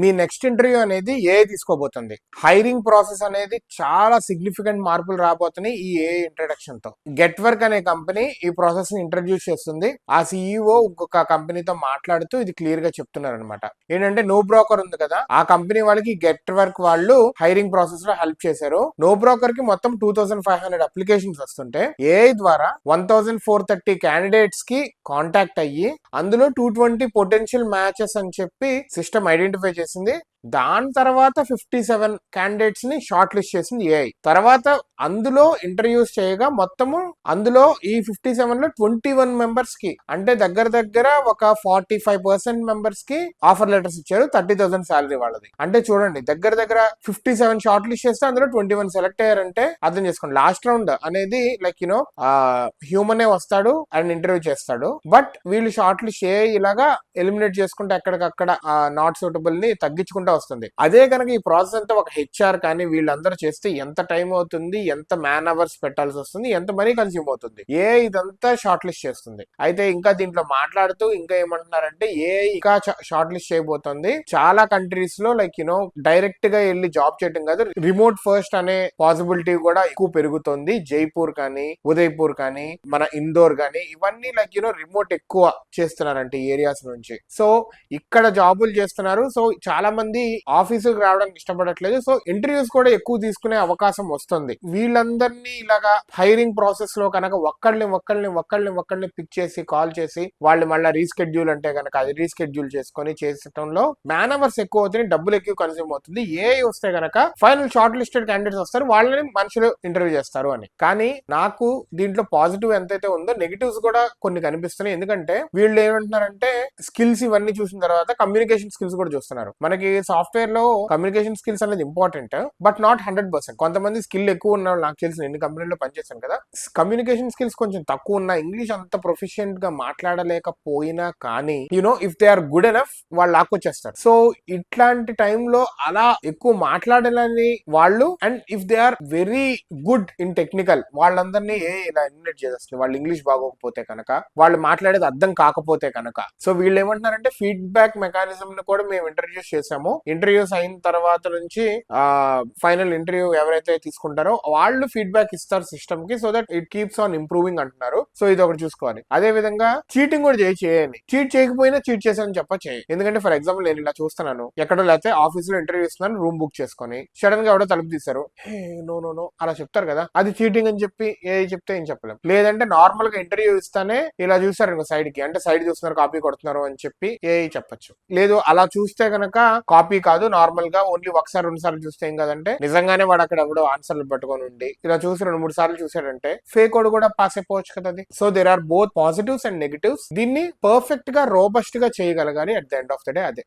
మీ next interview అనేది AI తీసుకోబోతుంది. Hiring process అనేది చాలా సిగ్నిఫికెంట్ మార్పులు రాబోతున్నాయి ఈ ఏఐ ఇంట్రడక్షన్ తో. గెట్ వర్క్ అనే కంపెనీ ఈ ప్రాసెస్ ని ఇంట్రడ్యూస్ చేస్తుంది. ఆ సిఇఓ ఇంకొక కంపెనీతో మాట్లాడుతూ ఇది క్లియర్ గా చెప్తున్నారు అనమాట. ఏంటంటే నో బ్రోకర్ ఉంది కదా, ఆ కంపెనీ వాళ్ళకి గెట్ వర్క్ వాళ్ళు హైరింగ్ ప్రాసెస్ లో హెల్ప్ చేశారు. నో బ్రోకర్ కి మొత్తం 2500 అప్లికేషన్స్ వస్తుంటే ఏఐ ద్వారా 1430 క్యాండిడేట్స్ కి కాంటాక్ట్ అయ్యి అందులో 220 పొటెన్షియల్ మ్యాచెస్ అని చెప్పి సిస్టమ్ ఐడెంటిఫై చేసింది. దాని తర్వాత 57 క్యాండిడేట్స్ ని షార్ట్ లిస్ట్ చేసింది ఏఐ. తర్వాత అందులో ఇంటర్వ్యూస్ చేయగా మొత్తము అందులో ఈ 57 లో 21 మెంబర్స్ కి, అంటే దగ్గర ఒక 45% మెంబర్స్ కి ఆఫర్ లెటర్స్ ఇచ్చారు 30,000 శాలరీ వాళ్ళది. అంటే చూడండి, దగ్గర 57 షార్ట్ లిస్ట్ చేస్తే అందులో 21 సెలెక్ట్ అయ్యారంటే అర్థం చేసుకోండి. లాస్ట్ రౌండ్ అనేది లైక్ హ్యూమనే వస్తాడు అండ్ ఇంటర్వ్యూ చేస్తాడు. బట్ వీళ్ళు షార్ట్ లిస్ట్ ఏఐ ఇలాగా ఎలిమినేట్ చేసుకుంటే ఎక్కడికక్కడ నాట్ సూటబుల్ ని తగ్గించుకుంటూ వస్తుంది. అదే కనుక ఈ ప్రాసెస్ అంతా ఒక హెచ్ఆర్ కానీ వీళ్ళందరూ చేస్తే ఎంత టైం అవుతుంది, ఎంత మ్యాన్ అవర్స్ పెట్టాల్సి వస్తుంది, ఎంత మనీ కన్స్యూమ్ అవుతుంది. ఏఐ ఇదంతా షార్ట్ లిస్ట్ చేస్తుంది. అయితే ఇంకా దీంట్లో మాట్లాడుతూ ఇంకా ఏమంటున్నారంటే ఏఐ ఇంకా షార్ట్ లిస్ట్ చేయబోతుంది. చాలా కంట్రీస్ లో లైక్ డైరెక్ట్ గా వెళ్ళి జాబ్ చేయడం కాదు, రిమోట్ ఫస్ట్ అనే పాసిబిలిటీ కూడా ఎక్కువ పెరుగుతుంది. జైపూర్ కానీ ఉదయ్పూర్ కానీ మన ఇందోర్ కానీ ఇవన్నీ లైక్ రిమోట్ ఎక్కువ చేస్తున్నారంటే ఏరియాస్ నుంచి. సో ఇక్కడ జాబులు చేస్తున్నారు. సో చాలా మంది ఆఫీసుకు రావడానికి ఇష్టపడట్లేదు. సో ఇంటర్వ్యూస్ కూడా ఎక్కువ తీసుకునే అవకాశం వస్తుంది. వీళ్ళందరినీ ఇలాగా హైరింగ్ ప్రాసెస్ లో కనుక ఒక్కళ్ళని పిక్ చేసి కాల్ చేసి వాళ్ళు మళ్ళీ రీస్కెడ్యూల్ అంటే కనుక అది రీస్కెడ్యూల్ చేసుకొని చేసటంలో మ్యాన్ అవర్స్ ఎక్కువ అవుతుంది, డబ్బులు ఎక్కువ కన్స్యూమ్ అవుతుంది. ఏఐ వస్తే కనుక ఫైనల్ షార్ట్ లిస్టెడ్ క్యాండిడేట్స్ వస్తారు, వాళ్ళని మనుషులు ఇంటర్వ్యూ చేస్తారు అని. కానీ నాకు దీంట్లో పాజిటివ్ ఎంతైతే ఉందో నెగిటివ్స్ కూడా కొన్ని కనిపిస్తున్నాయి. ఎందుకంటే వీళ్ళు ఏమంటున్నారంటే స్కిల్స్ ఇవన్నీ చూసిన తర్వాత కమ్యూనికేషన్ స్కిల్స్ కూడా చూస్తున్నారు. మనకి సాఫ్ట్వేర్ లో కమ్యూనికేషన్ స్కిల్స్ అనేది ఇంపార్టెంట్, బట్ నాట్ 100%. కొంతమంది స్కిల్ ఎక్కువ ఉన్న నాకు తెలిసిన ఎన్ని కంపెనీలో పనిచేస్తాను కదా, కమ్యూనికేషన్ స్కిల్స్ కొంచెం తక్కువ ఉన్న, ఇంగ్లీష్ అంత ప్రొఫిషియెంట్ గా మాట్లాడలేకపోయినా కానీ if they are good enough వాళ్ళు లాక్కొచ్చేస్తారు. సో ఇట్లాంటి టైంలో అలా ఎక్కువ మాట్లాడాలని వాళ్ళు, and if they are very good in technical వాళ్ళందరినీ ఇలా ఎలిమినేట్ చేసేస్తుంది. వాళ్ళు ఇంగ్లీష్ బాగోకపోతే కనుక, వాళ్ళు మాట్లాడేది అర్థం కాకపోతే కనుక. సో వీళ్ళు ఏమంటున్నారంటే ఫీడ్బ్యాక్ మెకానిజం ని కూడా మేము ఇంట్రడ్యూస్ చేసాము. ఇంటర్వ్యూస్ అయిన తర్వాత నుంచి ఫైనల్ ఇంటర్వ్యూ ఎవరైతే తీసుకుంటారో వాళ్ళు ఫీడ్బ్యాక్ ఇస్తారు సిస్టమ్ కి, so that it keeps on improving అంటున్నారు. సో ఇది ఒకటి చూసుకోవాలి. అదే విధంగా చీటింగ్ కూడా చేయండి. చీట్ చేయకపోయినా చీట్ చేశానని చెప్పచ్చు. ఎందుకంటే ఫర్ ఎగ్జాంపుల్ నేను ఇలా చూస్తున్నాను, ఎక్కడో లేకపోతే ఆఫీస్ లో ఇంటర్వ్యూ ఇస్తున్నాను, రూమ్ బుక్ చేసుకొని సడన్ గా ఎవడో తలుపు తీశారు, హే నో అలా చెప్తారు కదా, అది చీటింగ్ అని చెప్పి ఏ చెప్తే ఏం చెప్పలేం. లేదంటే నార్మల్ గా ఇంటర్వ్యూ ఇస్తానే ఇలా చూస్తారు సైడ్ కి, అంటే సైడ్ చూస్తున్నారు కాపీ కొడుతున్నారు అని చెప్పి ఏ చెప్పచ్చు. లేదు అలా చూస్తే కనుక కాపీ కాదు, నార్మల్ గా ఓన్లీ ఒకసారి 2 సార్లు చూస్తే ఏం కదంటే నిజంగానే వాడు అక్కడ ఎవడో ఆన్సర్లు పట్టుకొని ఉండి ఇలా చూసి 2-3 సార్లు చూసాడంటే ఫేక్ వాడు కూడా పాస్ అయిపోవచ్చు కదా. So there are both positives and negatives. దీన్ని పర్ఫెక్ట్ గా రోబస్ట్ గా చేయగలగాలి at the end of the day. అదే